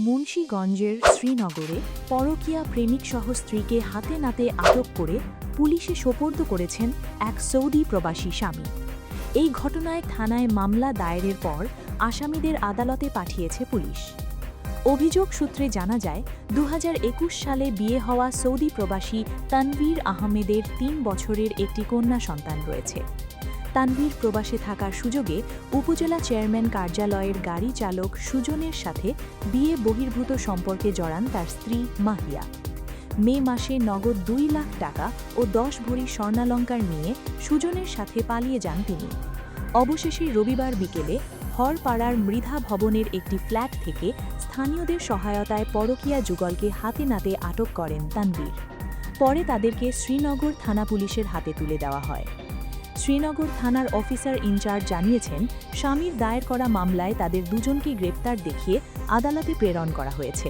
মুন্সিগঞ্জের শ্রীনগরে পরকীয়া প্রেমিকসহ স্ত্রীকে হাতে নাতে আটক করে পুলিশে সোপর্দ করেছেন এক সৌদি প্রবাসী স্বামী। এই ঘটনায় থানায় মামলা দায়েরের পর আসামিদের আদালতে পাঠিয়েছে পুলিশ। অভিযোগ সূত্রে জানা যায়, ২০২১ সালে বিয়ে হওয়া সৌদি প্রবাসী তানভীর আহমেদের ৩ বছরের একটি কন্যা সন্তান রয়েছে। তানভীর প্রবাসে থাকার সুযোগে উপজেলা চেয়ারম্যান কার্যালয়ের গাড়ি চালক সুজনের সাথে বিয়ে বহির্ভূত সম্পর্কে জড়ান তার স্ত্রী মাহিয়া। মে মাসে নগদ ২ লাখ টাকা ও ১০ ভরি স্বর্ণালংকার নিয়ে সুজনের সাথে পালিয়ে যান তিনি। অবশেষে রবিবার বিকেলে হরপাড়ার মৃধা ভবনের একটি ফ্ল্যাট থেকে স্থানীয়দের সহায়তায় পরকীয়া যুগলকে হাতে নাতে আটক করেন তানভীর। পরে তাদেরকে শ্রীনগর থানা পুলিশের হাতে তুলে দেওয়া হয়। শ্রীনগর থানার অফিসার ইনচার্জ জানিয়েছেন, স্বামীর দায়ের করা মামলায় তাদের দুজনকে গ্রেপ্তার দেখিয়ে আদালতে প্রেরণ করা হয়েছে।